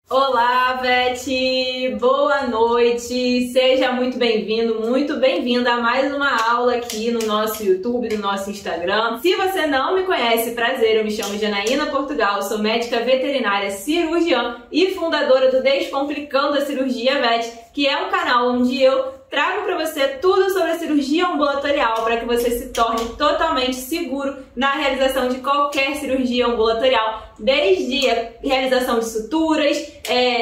Olá, Vete! Boa noite! Seja muito bem-vindo, muito bem-vinda a mais uma aula aqui no nosso YouTube, no nosso Instagram. Se você não me conhece, prazer, eu me chamo Janaína Portugal, sou médica veterinária cirurgiã e fundadora do Descomplicando a Cirurgia Vete, que é um canal onde eu trago para você tudo sobre a cirurgia ambulatorial para que você se torne totalmente seguro na realização de qualquer cirurgia ambulatorial, desde a realização de suturas,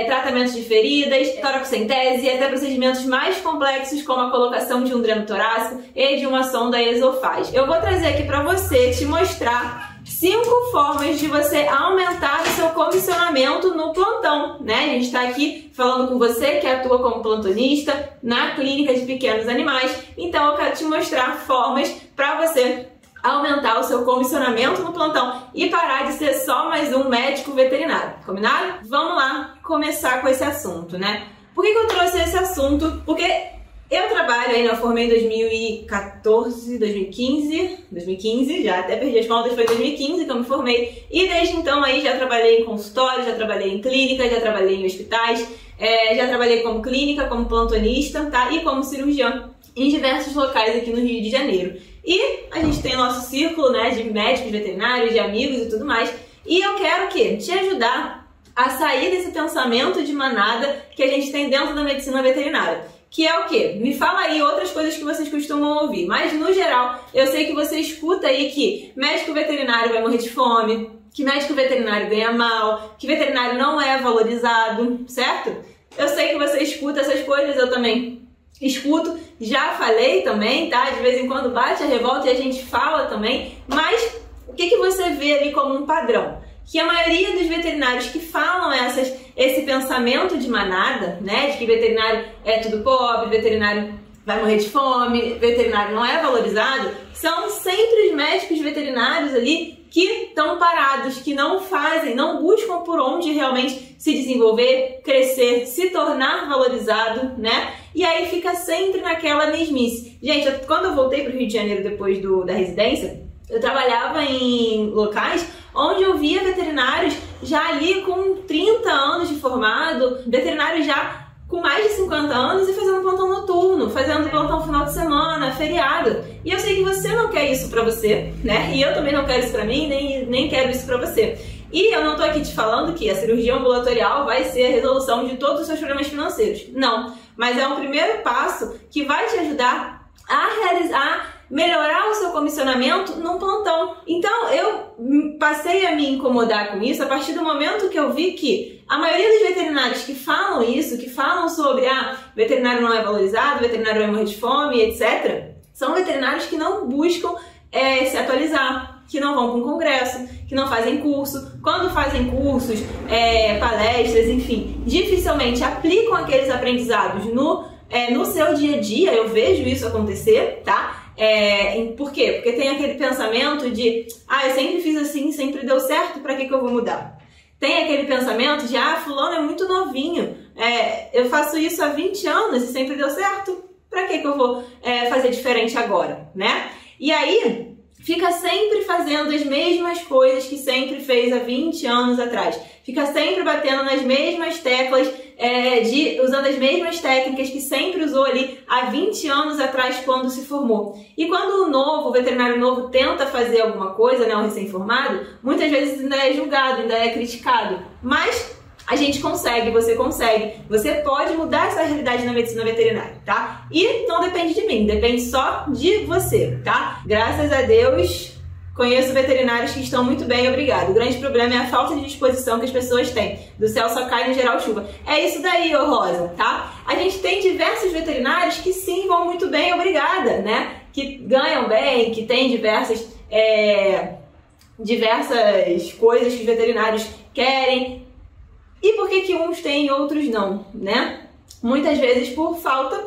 tratamentos de feridas, toracocentese, até procedimentos mais complexos como a colocação de um dreno torácico e de uma sonda esofágica. Eu vou trazer aqui para você te mostrar 5 formas de você aumentar o seu comissionamento no plantão, né? A gente está aqui falando com você que atua como plantonista na clínica de pequenos animais, então eu quero te mostrar formas para você aumentar o seu comissionamento no plantão e parar de ser só mais um médico veterinário, combinado? Vamos lá começar com esse assunto, né? Por que eu trouxe esse assunto? Porque eu trabalho aí, eu formei em 2014, 2015, já até perdi as contas, foi 2015 que eu me formei. E desde então aí já trabalhei em consultório, já trabalhei em clínica, já trabalhei em hospitais, já trabalhei como clínica, como plantonista, tá? E como cirurgiã em diversos locais aqui no Rio de Janeiro. E a gente tem nosso círculo, né, de médicos veterinários, de amigos e tudo mais. E eu quero o quê? Te ajudar a sair desse pensamento de manada que a gente tem dentro da medicina veterinária. Que é o quê? Me fala aí outras coisas que vocês costumam ouvir. Mas, no geral, eu sei que você escuta aí que médico veterinário vai morrer de fome, que médico veterinário ganha mal, que veterinário não é valorizado, certo? Eu sei que você escuta essas coisas, eu também escuto. Já falei também, tá? De vez em quando bate a revolta e a gente fala também. Mas, o que você vê ali como um padrão? Que a maioria dos veterinários que falam esse pensamento de manada, né, de que veterinário é tudo pobre, veterinário vai morrer de fome, veterinário não é valorizado, são sempre os médicos veterinários ali que estão parados, que não fazem, não buscam por onde realmente se desenvolver, crescer, se tornar valorizado, né? E aí fica sempre naquela mesmice. Gente, quando eu voltei para o Rio de Janeiro depois da residência, eu trabalhava em locais onde eu via veterinários já ali com 30 anos de formado, veterinários já com mais de 50 anos e fazendo plantão noturno, fazendo plantão final de semana, feriado. E eu sei que você não quer isso pra você, né? E eu também não quero isso pra mim, nem quero isso pra você. E eu não tô aqui te falando que a cirurgia ambulatorial vai ser a resolução de todos os seus problemas financeiros. Não, mas é um primeiro passo que vai te ajudar a melhorar o seu comissionamento num plantão. Então, eu passei a me incomodar com isso a partir do momento que eu vi que a maioria dos veterinários que falam isso, que falam sobre veterinário não é valorizado, veterinário vai morrer de fome, etc., são veterinários que não buscam se atualizar, que não vão para um congresso, que não fazem curso. Quando fazem cursos, palestras, enfim, dificilmente aplicam aqueles aprendizados no seu dia a dia. Eu vejo isso acontecer, tá? Por quê? Porque tem aquele pensamento de eu sempre fiz assim, sempre deu certo, pra que eu vou mudar? Tem aquele pensamento de fulano é muito novinho, eu faço isso há 20 anos e sempre deu certo, pra que eu vou fazer diferente agora, né? E aí fica sempre fazendo as mesmas coisas que sempre fez há 20 anos atrás. Fica sempre batendo nas mesmas teclas, usando as mesmas técnicas que sempre usou ali há 20 anos atrás quando se formou. E quando o veterinário novo tenta fazer alguma coisa, né, um recém-formado, muitas vezes ainda é julgado, ainda é criticado. Mas a gente consegue, você pode mudar essa realidade na medicina veterinária, tá? E não depende de mim, depende só de você, tá? Graças a Deus, conheço veterinários que estão muito bem, obrigado. O grande problema é a falta de disposição que as pessoas têm. Do céu só cai no geral chuva. É isso daí, ô Rosa, tá? A gente tem diversos veterinários que sim, vão muito bem, obrigada, né? Que ganham bem, que tem diversas coisas que os veterinários querem. E por que uns têm e outros não, né? Muitas vezes por falta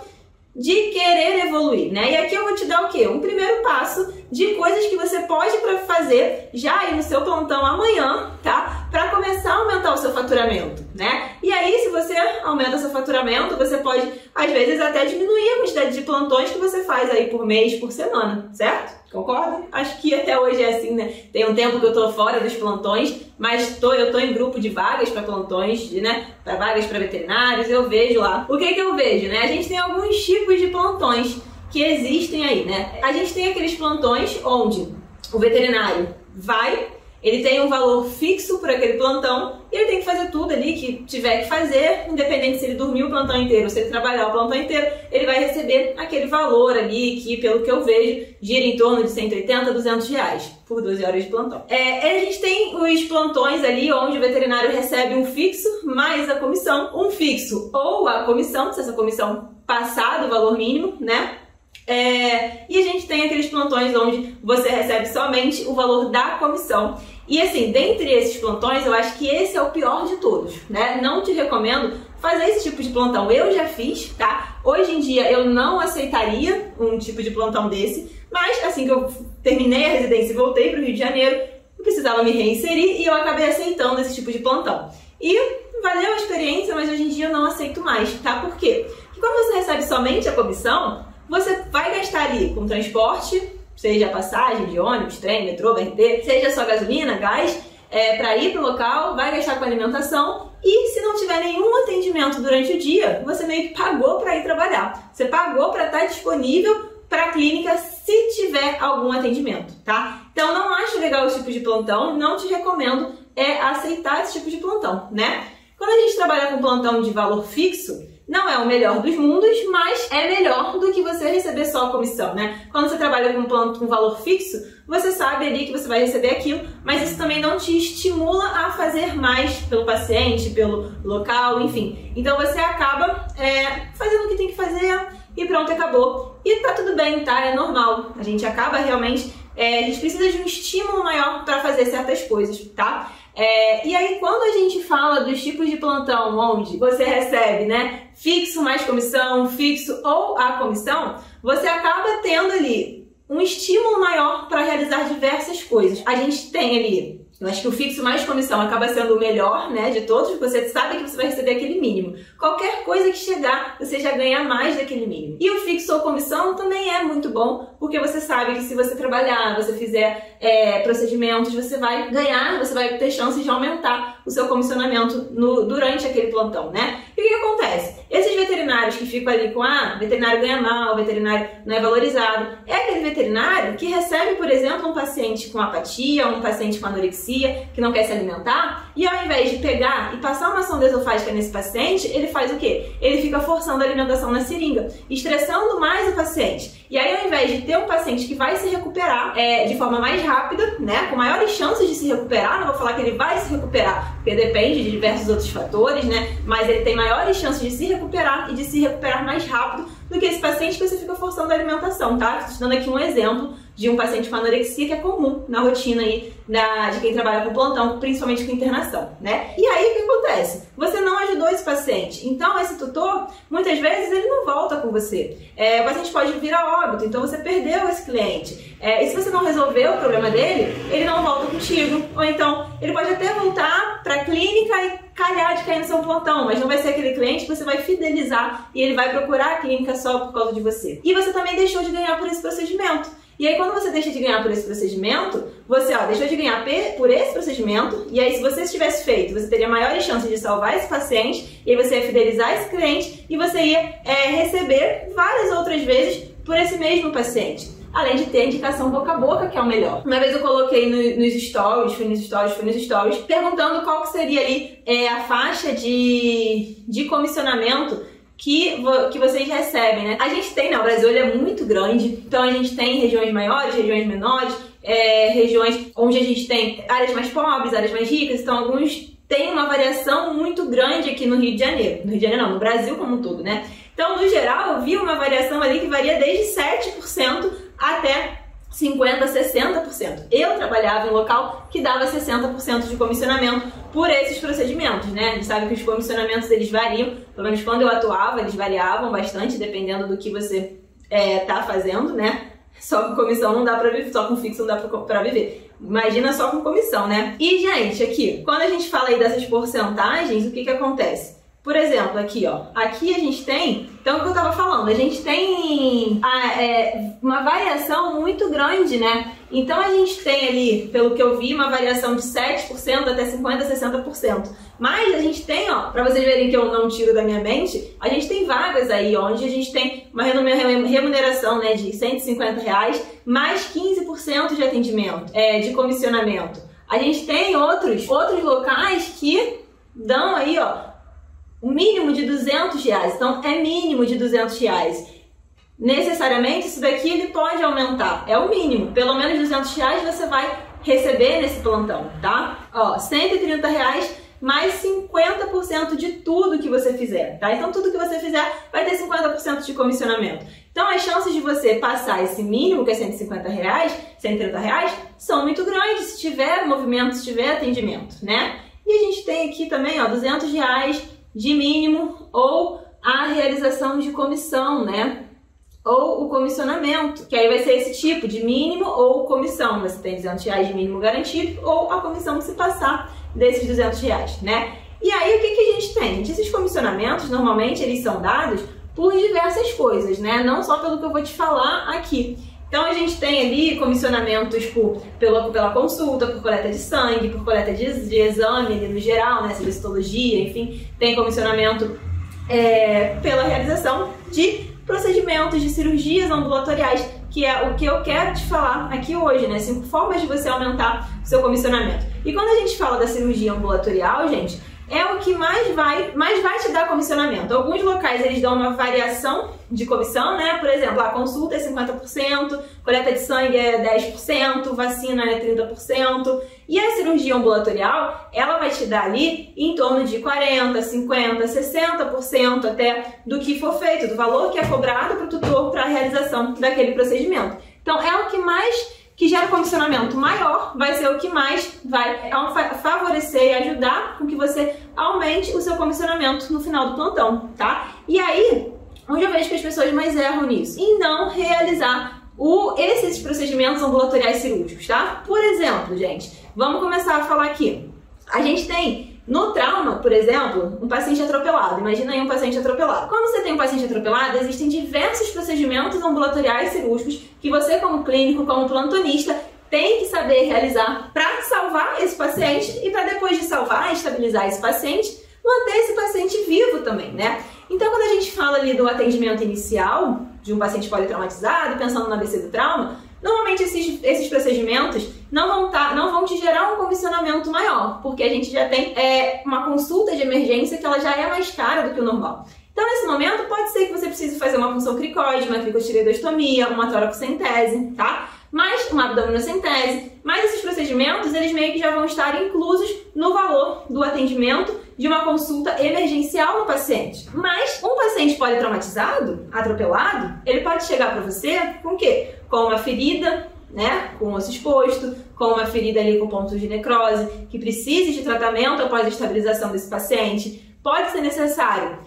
de querer evoluir, né? E aqui eu vou te dar o quê? Um primeiro passo de coisas que você pode fazer já aí no seu plantão amanhã, tá? Para começar a aumentar o seu faturamento, né? E aí, se você aumenta seu faturamento, você pode, às vezes, até diminuir a quantidade de plantões que você faz aí por mês, por semana, certo? Concorda? Acho que até hoje é assim, né? Tem um tempo que eu tô fora dos plantões, mas eu tô em grupo de vagas para plantões, né? Para vagas para veterinários, eu vejo lá. O que eu vejo, né? A gente tem alguns tipos de plantões que existem aí, né? A gente tem aqueles plantões onde o veterinário vai, ele tem um valor fixo por aquele plantão e ele tem que fazer tudo ali que tiver que fazer, independente se ele dormir o plantão inteiro ou se ele trabalhar o plantão inteiro, ele vai receber aquele valor ali que, pelo que eu vejo, gira em torno de 180 a 200 reais por 12 horas de plantão. A gente tem os plantões ali onde o veterinário recebe um fixo mais a comissão, um fixo ou a comissão, se essa comissão passar do valor mínimo, né? E a gente tem aqueles plantões onde você recebe somente o valor da comissão. E assim, dentre esses plantões, eu acho que esse é o pior de todos, né? Não te recomendo fazer esse tipo de plantão. Eu já fiz, tá? Hoje em dia eu não aceitaria um tipo de plantão desse, mas assim que eu terminei a residência e voltei para o Rio de Janeiro, eu precisava me reinserir e eu acabei aceitando esse tipo de plantão. E valeu a experiência, mas hoje em dia eu não aceito mais, tá? Por quê? Porque quando você recebe somente a comissão, você vai gastar ali com transporte, seja passagem de ônibus, trem, metrô, BRT, seja só gasolina, gás, para ir para o local, vai gastar com alimentação e se não tiver nenhum atendimento durante o dia, você meio que pagou para ir trabalhar. Você pagou para estar disponível para a clínica se tiver algum atendimento, tá? Então não acho legal esse tipo de plantão, não te recomendo aceitar esse tipo de plantão, né? Quando a gente trabalha com plantão de valor fixo, não é o melhor dos mundos, mas é melhor do que você receber só a comissão, né? Quando você trabalha com um plano com valor fixo, você sabe ali que você vai receber aquilo, mas isso também não te estimula a fazer mais pelo paciente, pelo local, enfim. Então você acaba fazendo o que tem que fazer e pronto, acabou. E tá tudo bem, tá? É normal. A gente acaba realmente... a gente precisa de um estímulo maior para fazer certas coisas, tá? E aí, quando a gente fala dos tipos de plantão onde você recebe, né, fixo mais comissão, fixo ou a comissão, você acaba tendo ali um estímulo maior para realizar diversas coisas. A gente tem ali, eu acho que o fixo mais comissão acaba sendo o melhor, né, de todos, porque você sabe que você vai receber aquele mínimo. Qualquer coisa que chegar, você já ganha mais daquele mínimo. E o fixo ou comissão também é muito bom, porque você sabe que se você trabalhar, você fizer procedimentos, você vai ganhar, você vai ter chance de aumentar o seu comissionamento durante aquele plantão, né? E o que acontece? Esses veterinários que ficam ali com, veterinário ganha mal, veterinário não é valorizado, é aquele veterinário que recebe, por exemplo, um paciente com apatia, um paciente com anorexia, que não quer se alimentar, e ao invés de pegar e passar uma sonda esofágica nesse paciente, ele faz o quê? Ele fica forçando a alimentação na seringa, estressando mais o paciente. E aí, ao invés de ter um paciente que vai se recuperar de forma mais rápida, né, com maiores chances de se recuperar, não vou falar que ele vai se recuperar, porque depende de diversos outros fatores, né, mas ele tem maiores chances de se recuperar e de se recuperar mais rápido do que esse paciente que você fica forçando a alimentação, tá? Estou dando aqui um exemplo de um paciente com anorexia que é comum na rotina aí de quem trabalha com plantão, principalmente com internação, né? E aí o que acontece? Você não ajudou esse paciente, então esse tutor, muitas vezes ele não volta com você. O paciente pode vir a óbito, então você perdeu esse cliente. E se você não resolveu o problema dele, ele não volta contigo. Ou então, ele pode até voltar para a clínica e calhar de cair no seu plantão, mas não vai ser aquele cliente que você vai fidelizar e ele vai procurar a clínica só por causa de você. E você também deixou de ganhar por esse procedimento. E aí, quando você deixa de ganhar por esse procedimento, você deixou de ganhar por esse procedimento, e aí se você tivesse feito, você teria maiores chances de salvar esse paciente, e aí você ia fidelizar esse cliente, e você ia receber várias outras vezes por esse mesmo paciente. Além de ter a indicação boca a boca, que é o melhor. Uma vez eu coloquei nos stories, fui nos stories, perguntando qual que seria ali a faixa de comissionamento que vocês recebem, né? A gente tem, o Brasil ele é muito grande, então a gente tem regiões maiores, regiões menores, regiões onde a gente tem áreas mais pobres, áreas mais ricas, então alguns têm uma variação muito grande aqui no Rio de Janeiro. No Rio de Janeiro não, no Brasil como um todo, né? Então, no geral, eu vi uma variação ali que varia desde 7% até 50%, 60%. Eu trabalhava em um local que dava 60% de comissionamento por esses procedimentos, né? A gente sabe que os comissionamentos eles variam, pelo menos quando eu atuava, eles variavam bastante, dependendo do que você tá fazendo, né? Só com comissão não dá pra viver, só com fixo não dá pra viver. Imagina só com comissão, né? E, gente, aqui, quando a gente fala aí dessas porcentagens, o que acontece? Por exemplo, aqui, ó. Aqui a gente tem, então o que eu tava falando, a gente tem uma variação muito grande, né? Então a gente tem ali, pelo que eu vi, uma variação de 7% até 50%, 60%. Mas a gente tem, ó, pra vocês verem que eu não tiro da minha mente, a gente tem vagas aí, onde a gente tem uma remuneração, né, de R$150, mais 15% de atendimento, de comissionamento. A gente tem outros locais que dão aí, ó, o mínimo de R$200, então é mínimo de R$200. Necessariamente isso daqui ele pode aumentar, é o mínimo, pelo menos R$200 você vai receber nesse plantão, tá? Ó, R$130 mais 50% de tudo que você fizer, tá? Então tudo que você fizer vai ter 50% de comissionamento. Então as chances de você passar esse mínimo, que é R$150, R$130, são muito grandes se tiver movimento, se tiver atendimento, né? E a gente tem aqui também, ó, R$200 de mínimo ou a realização de comissão, né? Ou o comissionamento, que aí vai ser esse tipo de mínimo ou comissão. Você tem R$200 de mínimo garantido ou a comissão se passar desses R$200, né? E aí o que a gente tem? Esses comissionamentos, normalmente, eles são dados por diversas coisas, né? Não só pelo que eu vou te falar aqui. Então a gente tem ali comissionamentos pela consulta, por coleta de sangue, por coleta de exame ali no geral, né, citologia, enfim, tem comissionamento pela realização de procedimentos, de cirurgias ambulatoriais, que é o que eu quero te falar aqui hoje, né, 5 formas de você aumentar o seu comissionamento. E quando a gente fala da cirurgia ambulatorial, gente, é o que mais vai te dar comissionamento. Alguns locais eles dão uma variação de comissão, né? Por exemplo, a consulta é 50%, coleta de sangue é 10%, vacina é 30%. E a cirurgia ambulatorial, ela vai te dar ali em torno de 40%, 50%, 60% até do que for feito, do valor que é cobrado para o tutor para a realização daquele procedimento. Então, é o que gera comissionamento maior, vai ser o que mais vai favorecer e ajudar com que você aumente o seu comissionamento no final do plantão, tá? E aí, onde eu vejo que as pessoas mais erram nisso? Em não realizar esses procedimentos ambulatoriais cirúrgicos, tá? Por exemplo, gente, vamos começar a falar aqui. A gente tem no trauma, por exemplo, um paciente atropelado. Imagina aí um paciente atropelado. Quando você tem um paciente atropelado, existem diversos procedimentos ambulatoriais cirúrgicos que você, como clínico, como plantonista, tem que saber realizar para salvar esse paciente e para depois de salvar e estabilizar esse paciente, manter esse paciente vivo também, né? Então, quando a gente fala ali do atendimento inicial de um paciente politraumatizado, pensando no ABC do trauma, normalmente esses procedimentos não vão te gerar um comissionamento maior, porque a gente já tem uma consulta de emergência que ela já é mais cara do que o normal. Então, nesse momento, pode ser que você precise fazer uma punção cricoide, uma cricotireoidostomia, uma toracocentese, tá? Uma abdominocentese. Mas esses procedimentos, eles meio que já vão estar inclusos no valor do atendimento de uma consulta emergencial no paciente. Mas um paciente politraumatizado, atropelado, ele pode chegar para você com o quê? Com uma ferida, né, com osso exposto, com uma ferida ali com pontos de necrose, que precise de tratamento após a estabilização desse paciente. Pode ser necessário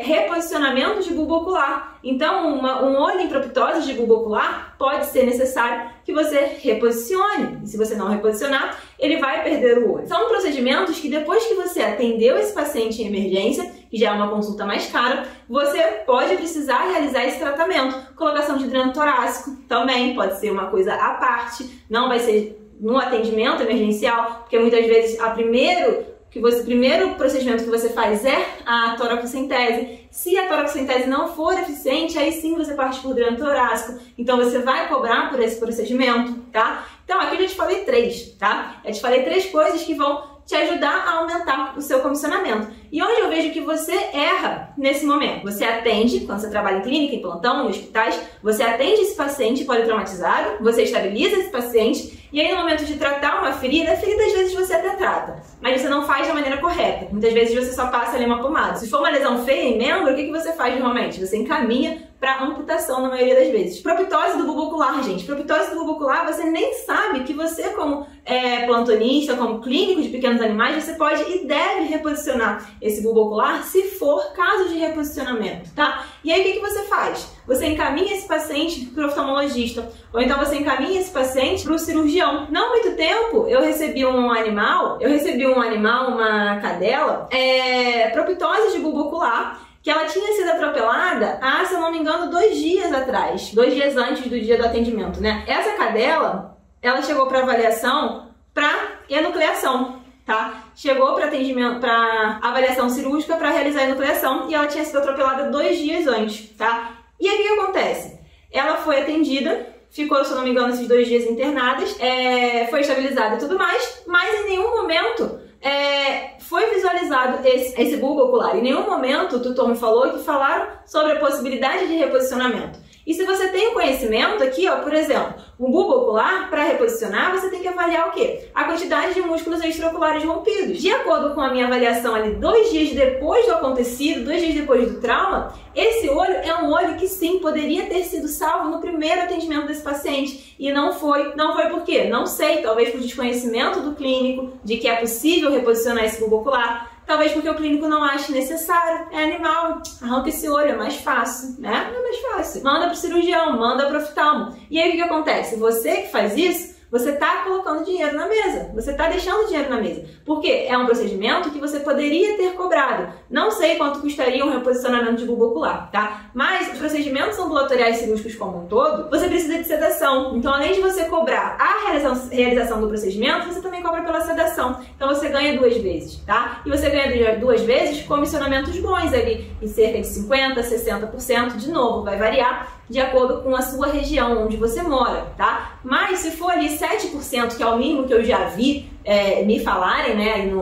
reposicionamento de bulbo ocular. Então, um olho em proptose de bulbo ocular pode ser necessário que você reposicione. E se você não reposicionar, ele vai perder o olho. São procedimentos que depois que você atendeu esse paciente em emergência, que já é uma consulta mais cara, você pode precisar realizar esse tratamento. Colocação de dreno torácico também pode ser uma coisa à parte, não vai ser no atendimento emergencial, porque muitas vezes o primeiro procedimento que você faz é a toracocentese. Se a toracocentese não for eficiente, aí sim você parte por dreno torácico. Então você vai cobrar por esse procedimento, tá? Então aqui eu já te falei 3, tá? Eu te falei 3 coisas que vão te ajudar a aumentar o seu comissionamento. E onde eu vejo que você erra nesse momento? Você atende, quando você trabalha em clínica, em plantão, em hospitais, você atende esse paciente politraumatizado, você estabiliza esse paciente, e aí no momento de tratar uma ferida, a ferida às vezes você até trata, mas você não faz da maneira correta. Muitas vezes você só passa ali uma pomada. Se for uma lesão feia em membro, o que você faz normalmente? Você encaminha para amputação na maioria das vezes. Proptose do bulbo ocular, gente. Proptose do bulbo ocular, você nem sabe que você, como plantonista, como clínico de pequenos animais, você pode e deve reposicionar esse bulbo ocular se for caso de reposicionamento, tá? E aí o que você faz? você encaminha esse paciente para o oftalmologista, ou então você encaminha esse paciente para o cirurgião. Não há muito tempo, eu recebi um animal, uma cadela, proptose de bulbo ocular, que ela tinha sido atropelada há, se eu não me engano, 2 dias atrás, 2 dias antes do dia do atendimento, né? Essa cadela, ela chegou para avaliação para enucleação, tá? Chegou para atendimento, para avaliação cirúrgica para realizar a enucleação e ela tinha sido atropelada 2 dias antes, tá? E aí o que acontece? Ela foi atendida, ficou, se eu não me engano, esses 2 dias internadas, foi estabilizada e tudo mais, mas em nenhum momento foi visualizado esse bulbo ocular. Em nenhum momento o tutor me falou que falaram sobre a possibilidade de reposicionamento. E se você tem conhecimento aqui, ó, por exemplo, um bulbo ocular, para reposicionar, você tem que avaliar o quê? A quantidade de músculos extraoculares rompidos. De acordo com a minha avaliação ali, 2 dias depois do acontecido, 2 dias depois do trauma, esse olho é um olho que sim, poderia ter sido salvo no primeiro atendimento desse paciente. E não foi. Não foi por quê? Não sei, talvez por desconhecimento do clínico, de que é possível reposicionar esse bulbo ocular. Talvez porque o clínico não ache necessário. É animal, arranca esse olho, é mais fácil, né? É mais fácil. Manda pro cirurgião, manda pro oftalmo. E aí o que acontece? Você que faz isso, você está colocando dinheiro na mesa. Você está deixando dinheiro na mesa. Porque é um procedimento que você poderia ter cobrado. Não sei quanto custaria um reposicionamento de bulbo ocular, tá? Mas os procedimentos ambulatoriais cirúrgicos como um todo, você precisa de sedação. Então, além de você cobrar a realização do procedimento, você também cobra pela sedação. Então, você ganha 2 vezes, tá? E você ganha 2 vezes comissionamentos bons ali, em cerca de 50%, 60%. De novo, vai variar de acordo com a sua região onde você mora, tá? Mas se for ali 7%, que é o mínimo que eu já vi me falarem, né, aí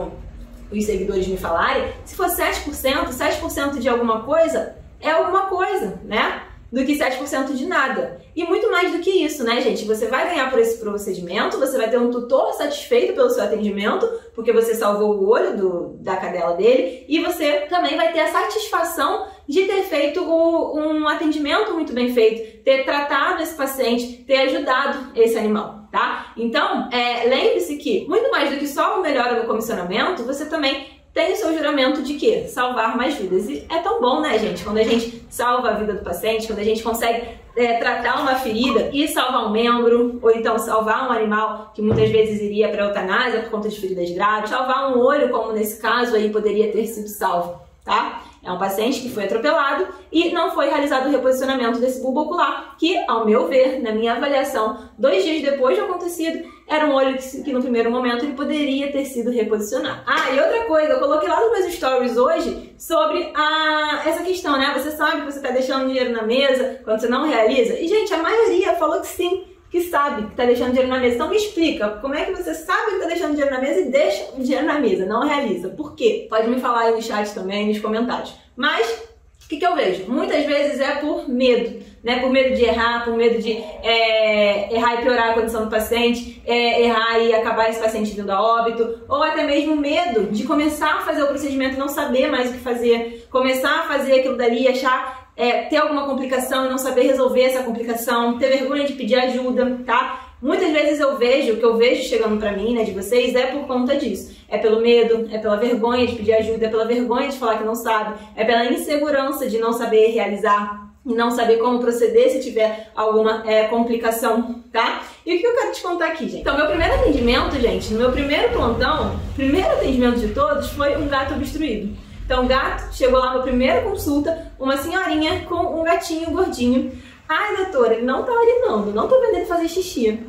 os seguidores me falarem, se for 7% de alguma coisa, é alguma coisa, né? Do que 7% de nada. E muito mais do que isso, né, gente? Você vai ganhar por esse procedimento, você vai ter um tutor satisfeito pelo seu atendimento, porque você salvou o olho da cadela dele, e você também vai ter a satisfação de ter feito um atendimento muito bem feito, ter tratado esse paciente, ter ajudado esse animal, tá? Então, lembre-se que, muito mais do que só o melhora do comissionamento, você também tem o seu juramento de quê? Salvar mais vidas. E é tão bom, né, gente? Quando a gente salva a vida do paciente, quando a gente consegue tratar uma ferida e salvar um membro, ou então salvar um animal que muitas vezes iria para a eutanásia por conta de feridas graves, salvar um olho, como nesse caso aí poderia ter sido salvo, tá? É um paciente que foi atropelado e não foi realizado o reposicionamento desse bulbo ocular, que, ao meu ver, na minha avaliação, 2 dias depois do acontecido, era um olho que no primeiro momento ele poderia ter sido reposicionado. Ah, e outra coisa, eu coloquei lá nos meus stories hoje sobre essa questão, né? Você sabe que você está deixando dinheiro na mesa quando você não realiza? E, gente, a maioria falou que sim, que sabe que está deixando dinheiro na mesa. Então me explica, como é que você sabe que está deixando dinheiro na mesa e deixa o dinheiro na mesa, não realiza? Por quê? Pode me falar aí no chat também, nos comentários. Mas, o que eu vejo? Muitas vezes é por medo, né? Por medo de errar, por medo de errar e piorar a condição do paciente, errar e acabar esse paciente vindo a óbito, ou até mesmo medo de começar a fazer o procedimento e não saber mais o que fazer, começar a fazer aquilo dali e achar ter alguma complicação e não saber resolver essa complicação, ter vergonha de pedir ajuda, tá? Muitas vezes o que eu vejo chegando pra mim, né, de vocês, é por conta disso. É pelo medo, é pela vergonha de pedir ajuda, é pela vergonha de falar que não sabe, é pela insegurança de não saber realizar e não saber como proceder se tiver alguma complicação, tá? E o que eu quero te contar aqui, gente? Então, meu primeiro atendimento, gente, no meu primeiro plantão, primeiro atendimento de todos, foi um gato obstruído. Então, o gato chegou lá na primeira consulta, uma senhorinha com um gatinho gordinho. Ai, doutora, ele não tá urinando, não tô vendo ele fazer xixi.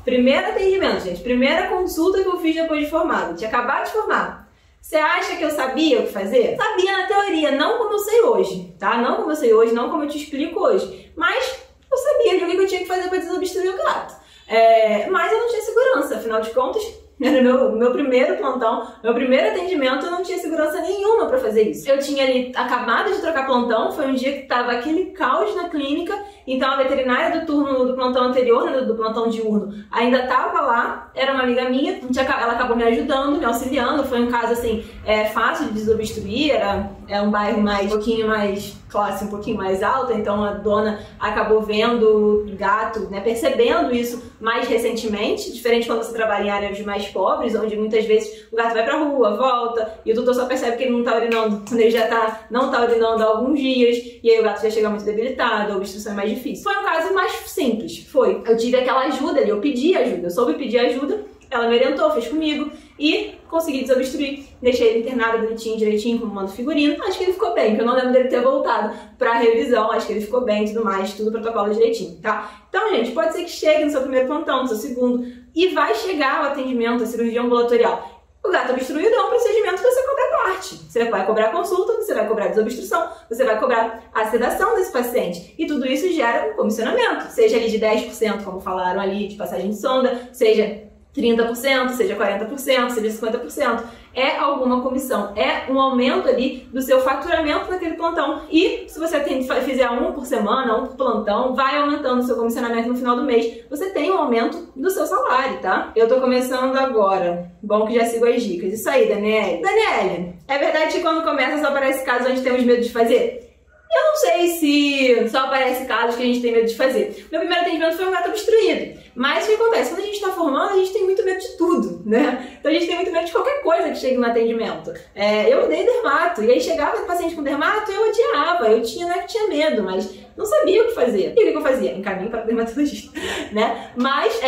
Primeiro atendimento, gente, primeira consulta que eu fiz depois de formado, tinha acabado de formar. Você acha que eu sabia o que fazer? Sabia na teoria, não como eu sei hoje, tá? Não como eu sei hoje, não como eu te explico hoje. Mas eu sabia o que eu tinha que fazer para desobstruir o gato. Mas eu não tinha segurança, afinal de contas, era meu primeiro plantão, meu primeiro atendimento, eu não tinha segurança nenhuma pra fazer isso. Eu tinha ali acabado de trocar plantão, foi um dia que tava aquele caos na clínica, então a veterinária do turno do plantão anterior, né, do plantão diurno, ainda tava lá, era uma amiga minha, ela acabou me ajudando, me auxiliando, foi um caso assim, fácil de desobstruir, era um bairro um pouquinho mais classe, um pouquinho mais alta, então a dona acabou vendo o gato, né, percebendo isso mais recentemente, diferente quando você trabalha em áreas mais mais pobres, onde muitas vezes o gato vai pra rua, volta, e o tutor só percebe que ele não tá urinando quando ele já não tá urinando há alguns dias, e aí o gato já chega muito debilitado, a obstrução é mais difícil. Foi um caso mais simples, foi. Eu tive aquela ajuda ali, eu pedi ajuda, eu soube pedir ajuda, ela me orientou, fez comigo e consegui desobstruir. Deixei ele internado bonitinho, direitinho, como manda o figurino. Acho que ele ficou bem, porque eu não lembro dele ter voltado pra revisão. Acho que ele ficou bem e tudo mais, tudo protocolo direitinho, tá? Então, gente, pode ser que chegue no seu primeiro plantão, no seu segundo, e vai chegar o atendimento, a cirurgia ambulatorial. O gato obstruído é um procedimento que você cobra à parte. Você vai cobrar a consulta, você vai cobrar a desobstrução, você vai cobrar a sedação desse paciente. E tudo isso gera um comissionamento, seja ali de 10%, como falaram ali, de passagem de sonda, seja 30%, seja 40%, seja 50%, é alguma comissão, é um aumento ali do seu faturamento naquele plantão. E se você fizer um por semana, um por plantão, vai aumentando o seu comissionamento no final do mês. Você tem um aumento do seu salário, tá? Eu tô começando agora. Bom que já sigo as dicas. Isso aí, Daniele. Daniele, é verdade que quando começa só aparece casos onde temos medo de fazer? Eu não sei se só aparece casos que a gente tem medo de fazer. Meu primeiro atendimento foi um gato obstruído. Mas o que acontece? Quando a gente está formando, a gente tem muito medo de tudo, né? Então a gente tem muito medo de qualquer coisa que chegue no atendimento. Eu odeio dermato. E aí chegava o paciente com dermato e eu odiava. Eu tinha, não é que tinha medo, mas não sabia o que fazer. E o que eu fazia? Encaminho para o dermatologista, né? Mas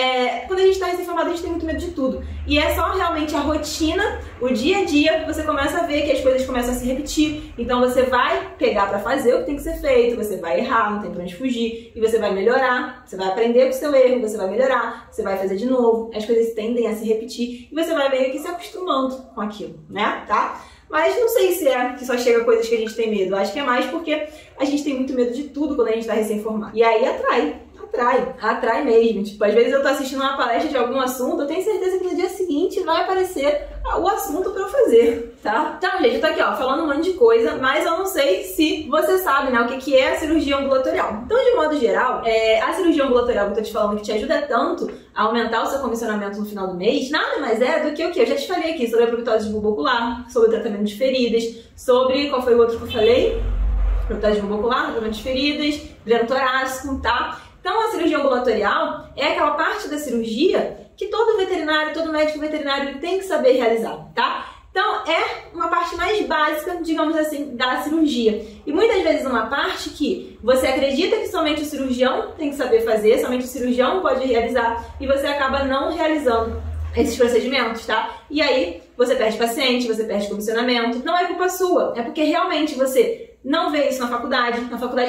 quando a gente está recém-formado, a gente tem muito medo de tudo. E é só realmente a rotina, o dia a dia, que você começa a ver que as coisas começam a se repetir. Então você vai pegar para fazer o que tem que ser feito, você vai errar, não tem pra onde fugir, e você vai melhorar, você vai aprender com o seu erro, você vai melhorar, você vai fazer de novo, as coisas tendem a se repetir, e você vai meio que se acostumando com aquilo, né? Tá? Mas não sei se é que só chega coisas que a gente tem medo. Acho que é mais porque a gente tem muito medo de tudo quando a gente tá recém-formado. E aí atrai mesmo. Tipo, às vezes eu tô assistindo uma palestra de algum assunto, eu tenho certeza que no dia seguinte vai aparecer o assunto pra eu fazer, tá? Então, gente, eu tô aqui, ó, falando um monte de coisa, mas eu não sei se você sabe, né, o que é a cirurgia ambulatorial. Então, de modo geral, a cirurgia ambulatorial que eu tô te falando que te ajuda tanto a aumentar o seu comissionamento no final do mês, nada mais é do que o que? Eu já te falei aqui sobre a proctose de bulbo ocular, sobre o tratamento de feridas, sobre, qual foi o outro que eu falei? Proctose de bulbo ocular, tratamento de feridas, dreno torácico, tá? Então, a cirurgia ambulatorial é aquela parte da cirurgia que todo veterinário, todo médico veterinário tem que saber realizar, tá? Então, é uma parte mais básica, digamos assim, da cirurgia. E muitas vezes uma parte que você acredita que somente o cirurgião tem que saber fazer, somente o cirurgião pode realizar, e você acaba não realizando esses procedimentos, tá? E aí, você perde paciente, você perde comissionamento. Não é culpa sua, é porque realmente você não vê isso na faculdade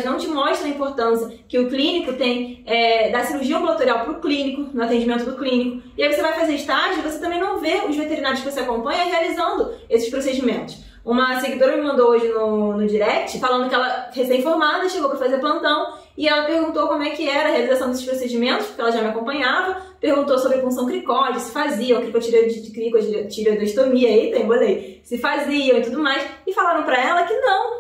não te mostra a importância que o clínico tem da cirurgia ambulatorial para o clínico, no atendimento do clínico. E aí você vai fazer estágio e você também não vê os veterinários que você acompanha realizando esses procedimentos. Uma seguidora me mandou hoje no direct, falando que ela, recém-formada, chegou para fazer plantão e ela perguntou como é que era a realização desses procedimentos, porque ela já me acompanhava, perguntou sobre a punção cricóide, se faziam, cricotireoidostomia, eita, embolei, se faziam e tudo mais, e falaram para ela que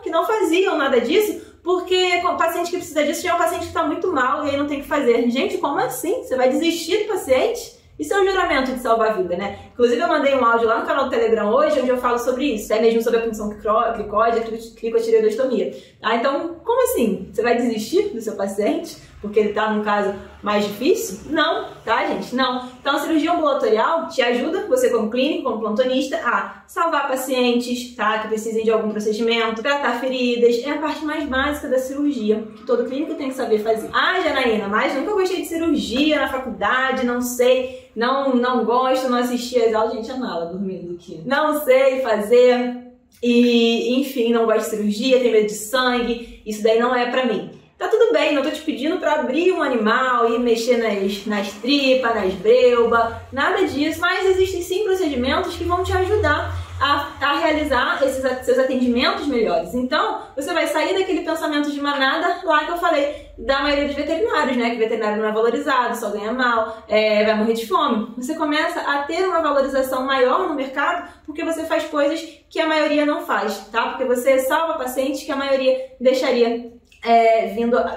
não faziam nada disso, porque o paciente que precisa disso já é um paciente que está muito mal e aí não tem o que fazer. Gente, como assim? Você vai desistir do paciente? Isso é um juramento de salvar a vida, né? Inclusive eu mandei um áudio lá no canal do Telegram hoje, onde eu falo sobre isso, até mesmo sobre a punção cricóide, a cricotireoidostomia. Então, como assim? Você vai desistir do seu paciente porque ele tá num caso mais difícil? Não, tá, gente? Não. Então, a cirurgia ambulatorial te ajuda, você como clínico, como plantonista, a salvar pacientes, tá? Que precisem de algum procedimento, tratar feridas. É a parte mais básica da cirurgia, que todo clínico tem que saber fazer. Ah, Janaína, mas nunca gostei de cirurgia na faculdade, não sei, não gosto, não assisti às aulas. Gente, a Nala dormindo aqui. Não sei fazer e, enfim, não gosto de cirurgia, tenho medo de sangue, isso daí não é pra mim. Tá tudo bem, não tô te pedindo pra abrir um animal e mexer nas tripas, nas breupas, nada disso, mas existem sim procedimentos que vão te ajudar a realizar esses seus atendimentos melhores. Então, você vai sair daquele pensamento de manada lá que eu falei da maioria dos veterinários, né? Que o veterinário não é valorizado, só ganha mal, vai morrer de fome. Você começa a ter uma valorização maior no mercado porque você faz coisas que a maioria não faz, tá? Porque você salva pacientes que a maioria deixaria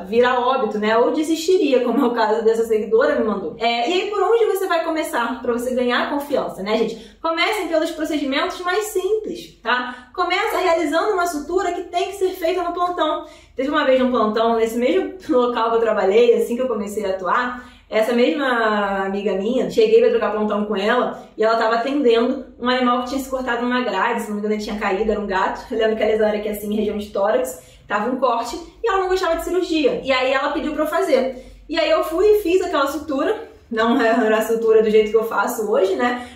vir a óbito, né? Ou desistiria, como é o caso dessa seguidora me mandou. E aí, por onde você vai começar para você ganhar confiança, né, gente? Comecem pelos procedimentos mais simples, tá? Começa realizando uma sutura que tem que ser feita no plantão. Teve uma vez um plantão, nesse mesmo local que eu trabalhei, assim que eu comecei a atuar, Essa mesma amiga minha, cheguei pra trocar plantão com ela e ela tava atendendo um animal que tinha se cortado numa grade, se não me engano ele tinha caído, era um gato. Eu lembro que a lesão era aqui assim, região de tórax, tava um corte e ela não gostava de cirurgia. E aí ela pediu pra eu fazer. E aí eu fui e fiz aquela sutura. Não era a sutura do jeito que eu faço hoje, né?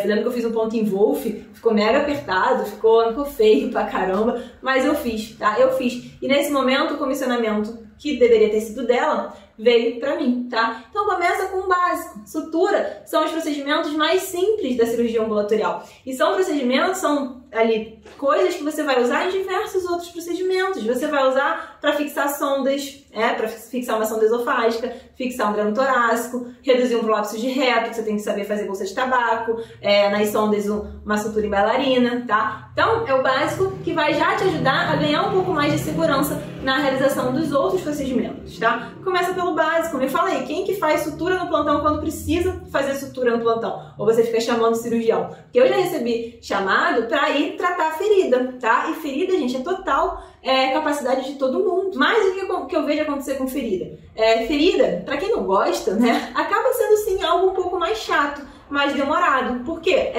Lembro que eu fiz um ponto em Wolf, ficou mega apertado, ficou feio pra caramba, mas eu fiz, tá? Eu fiz. E nesse momento o comissionamento que deveria ter sido dela veio pra mim, tá? Então começa com o básico. Sutura são os procedimentos mais simples da cirurgia ambulatorial. E são procedimentos, são ali coisas que você vai usar em diversos outros procedimentos. Você vai usar para fixar sondas, para fixar uma sonda esofágica, fixar um dreno torácico, reduzir um prolapso de reto, que você tem que saber fazer bolsa de tabaco, nas sondas uma sutura em bailarina, tá? Então é o básico que vai já te ajudar a ganhar um pouco mais de segurança na realização dos outros procedimentos, tá? Começa pelo básico. Me fala aí, quem que faz sutura no plantão quando precisa fazer sutura no plantão? Ou você fica chamando o cirurgião? Porque eu já recebi chamado para ir tratar a ferida, tá? E ferida, gente, é total capacidade de todo mundo. Mas o que eu vejo acontecer com ferida? Ferida, para quem não gosta, né? Acaba sendo sim algo um pouco mais chato, mais demorado. Por quê?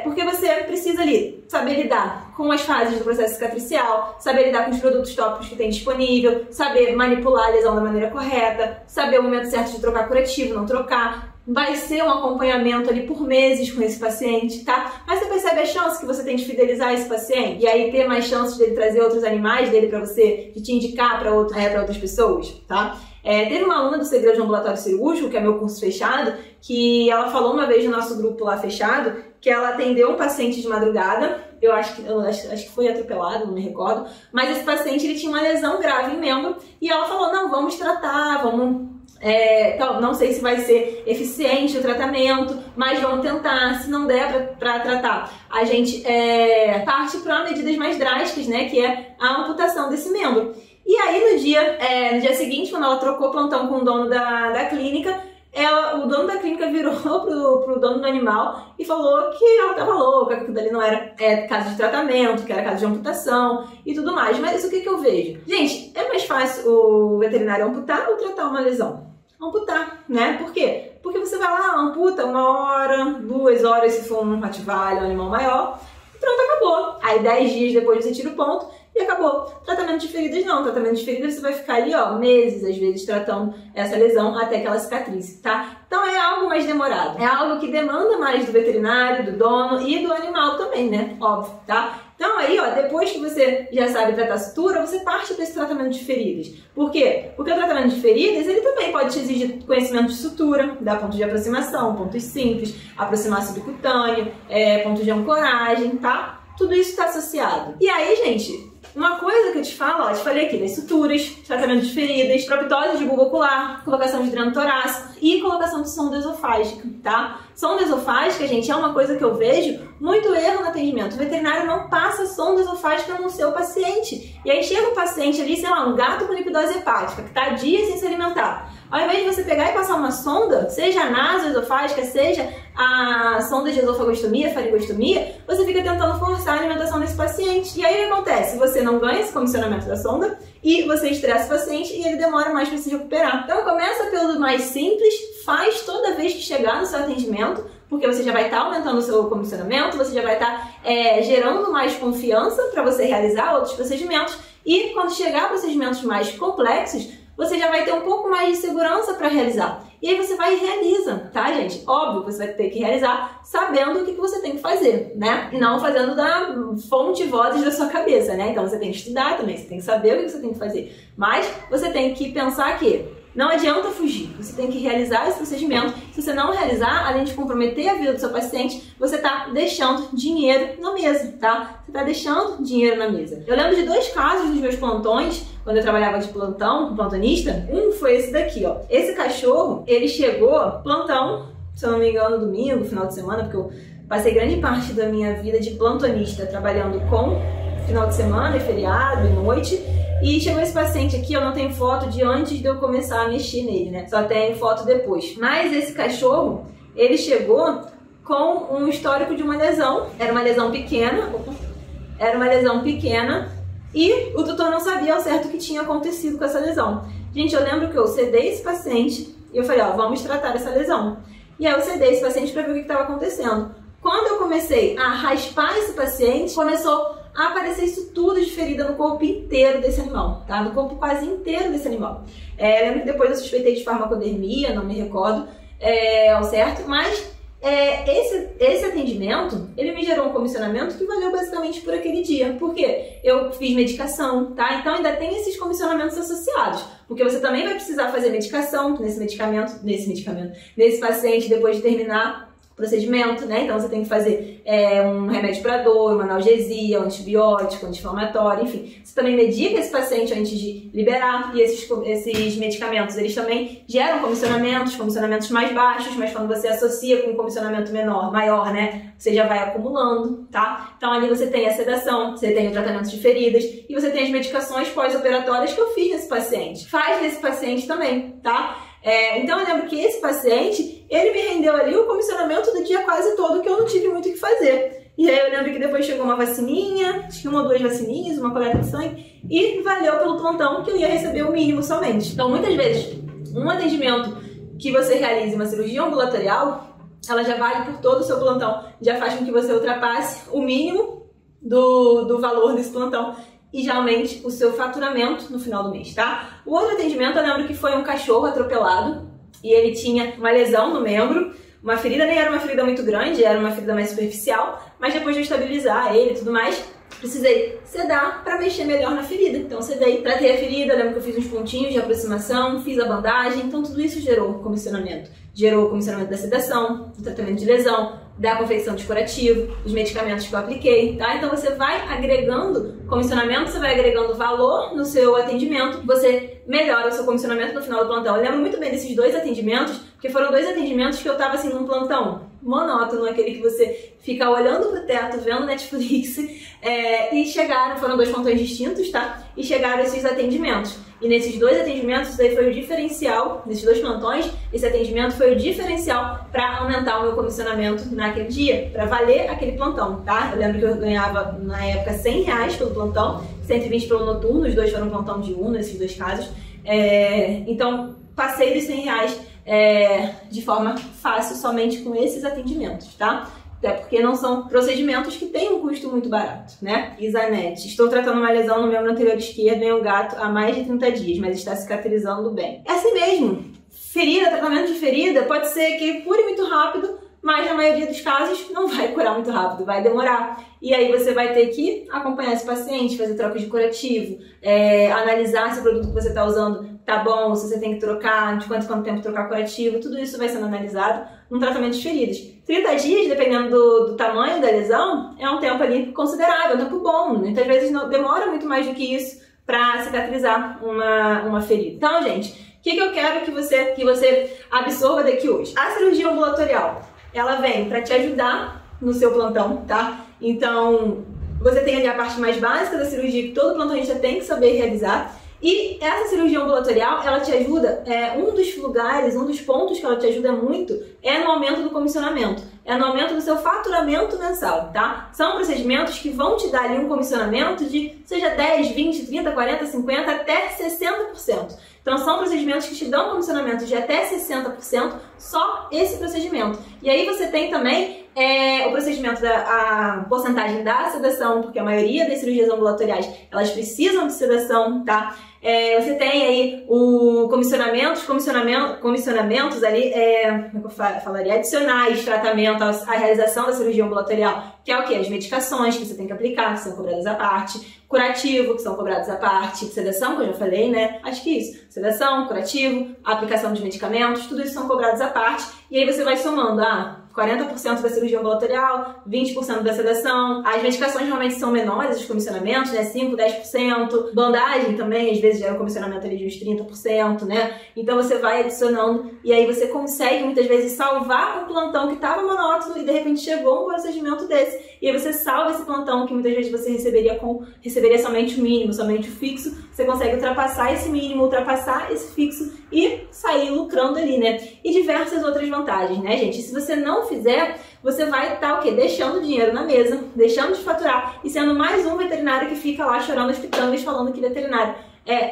Porque você precisa ali saber lidar com as fases do processo cicatricial, saber lidar com os produtos tópicos que tem disponível, saber manipular a lesão da maneira correta, saber o momento certo de trocar curativo, não trocar. Vai ser um acompanhamento ali por meses com esse paciente, tá? Mas você percebe a chance que você tem de fidelizar esse paciente e aí ter mais chances dele trazer outros animais dele pra você, de te indicar pra outras pessoas, tá? Teve uma aluna do Segredo de Ambulatório Cirúrgico, que é meu curso fechado, que ela falou uma vez no nosso grupo lá fechado, que ela atendeu um paciente de madrugada, eu acho que foi atropelado, não me recordo, mas esse paciente ele tinha uma lesão grave em membro e ela falou, não, vamos tratar, vamos... Então, não sei se vai ser eficiente o tratamento, mas vamos tentar. Se não der para tratar, a gente parte para medidas mais drásticas, né, que é a amputação desse membro. E aí no dia seguinte, quando ela trocou plantão com o dono da clínica, o dono da clínica virou pro dono do animal e falou que ela tava louca, que aquilo dali não era caso de tratamento, que era caso de amputação e tudo mais. Mas isso o que eu vejo? Gente, é mais fácil o veterinário amputar ou tratar uma lesão? Amputar, né? Por quê? Porque você vai lá, amputa 1 hora, 2 horas se for um rottweiler, um animal maior, e pronto, acabou. Aí 10 dias depois você tira o ponto e acabou. Tratamento de feridas não. Tratamento de feridas você vai ficar ali, ó, meses, às vezes, tratando essa lesão até que ela cicatrize, tá? Então é algo mais demorado. É algo que demanda mais do veterinário, do dono e do animal também, né? Óbvio, tá? Então aí, ó, depois que você já sabe tratar sutura, você parte para esse tratamento de feridas. Por quê? Porque o tratamento de feridas, ele também pode te exigir conhecimento de sutura, dar ponto de aproximação, pontos simples, aproximar subcutâneo, ponto de ancoragem, tá? Tudo isso está associado. E aí, gente, uma coisa que eu te falo, ó, eu te falei aqui das suturas, tratamento de feridas, proptose de bulbo ocular, colocação de dreno torácico e colocação de sonda esofágica, tá? Sonda esofágica, gente, é uma coisa que eu vejo muito erro no atendimento. O veterinário não passa sonda esofágica no seu paciente. E aí chega um paciente ali, sei lá, um gato com lipidose hepática, que tá dias sem se alimentar. Ao invés de você pegar e passar uma sonda, seja a nasoesofágica, seja a sonda de esofagostomia, faringostomia, você fica tentando forçar a alimentação desse paciente. E aí o que acontece? Você não ganha esse comissionamento da sonda e você estressa o paciente e ele demora mais para se recuperar. Então começa pelo mais simples, faz toda vez que chegar no seu atendimento, porque você já vai estar aumentando o seu comissionamento, você já vai estar gerando mais confiança para você realizar outros procedimentos e quando chegar a procedimentos mais complexos, você já vai ter um pouco mais de segurança para realizar. E aí você vai e realiza, tá, gente? Óbvio que você vai ter que realizar sabendo o que você tem que fazer, né? E não fazendo da fonte vozes da sua cabeça, né? Então você tem que estudar também, você tem que saber o que você tem que fazer. Mas você tem que pensar que não adianta fugir, você tem que realizar esse procedimento. Se você não realizar, além de comprometer a vida do seu paciente, você está deixando dinheiro na mesa, tá? Você está deixando dinheiro na mesa. Eu lembro de 2 casos dos meus plantões, quando eu trabalhava de plantão, plantonista. Um foi esse daqui, ó. Esse cachorro, ele chegou plantão, se eu não me engano, domingo, final de semana, porque eu passei grande parte da minha vida de plantonista trabalhando com final de semana, feriado e noite. E chegou esse paciente aqui, eu não tenho foto de antes de eu começar a mexer nele, né? Só tenho foto depois. Mas esse cachorro, ele chegou com um histórico de uma lesão. Era uma lesão pequena. Era uma lesão pequena. E o tutor não sabia ao certo o que tinha acontecido com essa lesão. Gente, eu lembro que eu sedei esse paciente, E eu falei, ó, vamos tratar essa lesão. E aí eu sedei esse paciente para ver o que estava acontecendo. Quando eu comecei a raspar esse paciente, começou a aparecer isso tudo de ferida no corpo inteiro desse animal, tá? No corpo quase inteiro desse animal. Lembro que depois eu suspeitei de farmacodermia, não me recordo ao certo, mas esse atendimento, ele me gerou um comissionamento que valeu basicamente por aquele dia. Por quê? Eu fiz medicação, tá? Então ainda tem esses comissionamentos associados, porque você também vai precisar fazer medicação nesse paciente depois de terminar o procedimento, né? Então você tem que fazer um remédio para dor, uma analgesia, um antibiótico, um anti-inflamatório, enfim. Você também medica esse paciente antes de liberar, e esses medicamentos, eles também geram comissionamentos mais baixos, mas quando você associa com um comissionamento maior, né? Você já vai acumulando, tá? Então ali você tem a sedação, você tem o tratamento de feridas e você tem as medicações pós-operatórias que eu fiz nesse paciente. Faz nesse paciente também, tá? Então eu lembro que esse paciente, ele me rendeu ali o comissionamento do dia quase todo, que eu não tive muito o que fazer. E aí eu lembro que depois chegou uma vacininha, acho que 1 ou 2 vacininhas, uma coleta de sangue, e valeu pelo plantão que eu ia receber o mínimo somente. Então muitas vezes, um atendimento que você realize, uma cirurgia ambulatorial, ela já vale por todo o seu plantão, já faz com que você ultrapasse o mínimo do valor desse plantão e já aumente o seu faturamento no final do mês, tá? O outro atendimento, eu lembro que foi um cachorro atropelado e ele tinha uma lesão no membro, uma ferida, nem era uma ferida muito grande, era uma ferida mais superficial, mas depois de eu estabilizar ele e tudo mais, precisei sedar para mexer melhor na ferida. Então sedei, tratei a ferida, lembro que eu fiz uns pontinhos de aproximação, fiz a bandagem, então tudo isso gerou comissionamento. Gerou o comissionamento da sedação, do tratamento de lesão, da confecção de curativo, dos medicamentos que eu apliquei, tá? Então você vai agregando comissionamento, você vai agregando valor no seu atendimento, você melhora o seu comissionamento no final do plantão. Eu lembro muito bem desses 2 atendimentos, porque foram 2 atendimentos que eu tava assim num plantão monótono, aquele que você fica olhando pro teto, vendo Netflix, e foram 2 plantões distintos, tá? E chegaram esses atendimentos. E nesses 2 atendimentos, isso daí foi o diferencial, nesses 2 plantões, esse atendimento foi o diferencial para aumentar o meu comissionamento naquele dia, para valer aquele plantão, tá? Eu lembro que eu ganhava, na época, R$100 pelo plantão, 120 pelo noturno, os 2 foram plantão de nesses 2 casos. Então, passei dos R$100 de forma fácil somente com esses atendimentos, tá? Até porque não são procedimentos que têm um custo muito barato, né? Isanete, estou tratando uma lesão no membro anterior esquerdo em um gato há mais de 30 dias, mas está cicatrizando bem. É assim mesmo. Ferida, tratamento de ferida, pode ser que cure muito rápido, mas na maioria dos casos não vai curar muito rápido, vai demorar. E aí você vai ter que acompanhar esse paciente, fazer troca de curativo, analisar se o produto que você está usando tá bom, se você tem que trocar, de quanto tempo trocar curativo, tudo isso vai sendo analisado no tratamento de feridas. 30 dias, dependendo do tamanho da lesão, é um tempo ali considerável, um tempo bom. Muitas vezes não demora muito mais do que isso para cicatrizar uma ferida. Então, gente, o que eu quero que você absorva daqui hoje? A cirurgia ambulatorial, ela vem para te ajudar no seu plantão, tá? Então, você tem ali a parte mais básica da cirurgia que todo plantonista tem que saber realizar. E essa cirurgia ambulatorial, ela te ajuda, um dos pontos que ela te ajuda muito é no aumento do comissionamento, é no aumento do seu faturamento mensal, tá? São procedimentos que vão te dar ali um comissionamento de, seja 10, 20, 30, 40, 50, até 60%. Então são procedimentos que te dão comissionamento de até 60%, só esse procedimento. E aí você tem também o procedimento a porcentagem da sedação, porque a maioria das cirurgias ambulatoriais, elas precisam de sedação, tá? Você tem aí o comissionamentos ali, como eu falaria, adicionais, tratamento à realização da cirurgia ambulatorial, que é o quê? As medicações que você tem que aplicar, que são cobradas à parte, curativo, que são cobrados à parte, sedação, que eu já falei, né? Acho que isso, sedação, curativo, aplicação de medicamentos, tudo isso são cobrados à parte, e aí você vai somando, 40% da cirurgia ambulatorial, 20% da sedação. As medicações realmente são menores, os comissionamentos, né? 5%, 10%. Bandagem também, às vezes, gera um comissionamento ali de uns 30%, né? Então você vai adicionando e aí você consegue, muitas vezes, salvar um plantão que estava monótono e, de repente, chegou um procedimento desse. E aí você salva esse plantão que, muitas vezes, você receberia somente o mínimo, somente o fixo. Você consegue ultrapassar esse mínimo, ultrapassar esse fixo e sair lucrando ali, né? E diversas outras vantagens, né, gente? E se você não fizer, você vai estar o quê? Deixando dinheiro na mesa, deixando de faturar e sendo mais um veterinário que fica lá chorando as pitangas falando que veterinário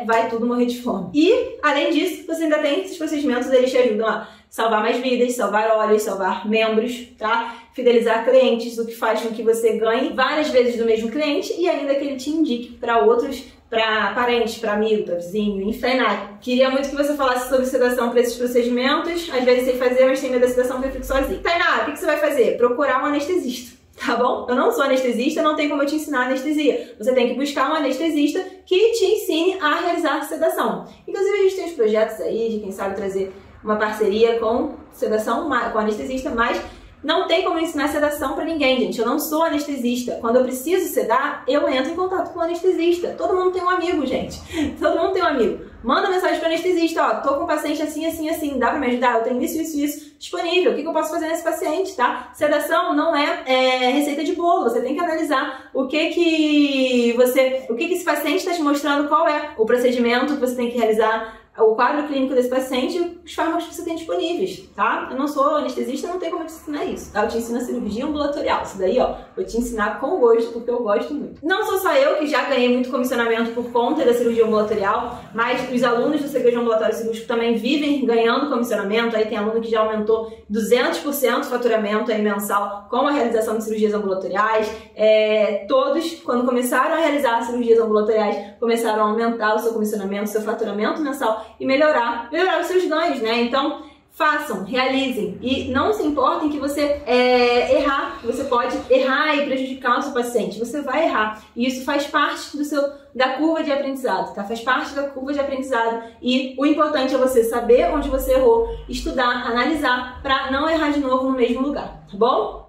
vai tudo morrer de fome. E, além disso, você ainda tem esses procedimentos, eles te ajudam a salvar mais vidas, salvar olhos, salvar membros, tá? Fidelizar clientes, o que faz com que você ganhe várias vezes do mesmo cliente e ainda que ele te indique para outros, para parentes, para amigo, para vizinho, enfim. Tainá, queria muito que você falasse sobre sedação para esses procedimentos. Às vezes sei fazer, mas tenho medo da sedação porque eu fico sozinha. Tainá, o que você vai fazer? Procurar um anestesista. Tá bom? Eu não sou anestesista, não tem como eu te ensinar anestesia. Você tem que buscar um anestesista que te ensine a realizar sedação. Inclusive, a gente tem uns projetos aí de, quem sabe, trazer uma parceria com sedação, com anestesista, mas não tem como ensinar sedação pra ninguém, gente. Eu não sou anestesista. Quando eu preciso sedar, eu entro em contato com o anestesista. Todo mundo tem um amigo, gente. Todo mundo tem um amigo. Manda mensagem pro anestesista, ó, tô com um paciente assim, assim, assim, dá pra me ajudar? Eu tenho isso disponível. O que eu posso fazer nesse paciente, tá? Sedação não é receita de bolo. Você tem que analisar o que esse paciente está te mostrando, qual é o procedimento que você tem que realizar, o quadro clínico desse paciente e os fármacos que você tem disponíveis, tá? Eu não sou anestesista, não tenho como te ensinar isso, tá? Eu te ensino a cirurgia ambulatorial. Isso daí, ó, vou te ensinar com gosto, porque eu gosto muito. Não sou só eu que já ganhei muito comissionamento por conta da cirurgia ambulatorial, mas os alunos do Segredo Ambulatório Cirúrgico também vivem ganhando comissionamento. Aí tem aluno que já aumentou 200% o faturamento aí mensal com a realização de cirurgias ambulatoriais. Todos, quando começaram a realizar cirurgias ambulatoriais, começaram a aumentar o seu comissionamento, o seu faturamento mensal e melhorar os seus ganhos, né? Então, façam, realizem e não se importem que você errar. Você pode errar e prejudicar o seu paciente. Você vai errar e isso faz parte da curva de aprendizado, tá? Faz parte da curva de aprendizado e o importante é você saber onde você errou, estudar, analisar para não errar de novo no mesmo lugar, tá bom?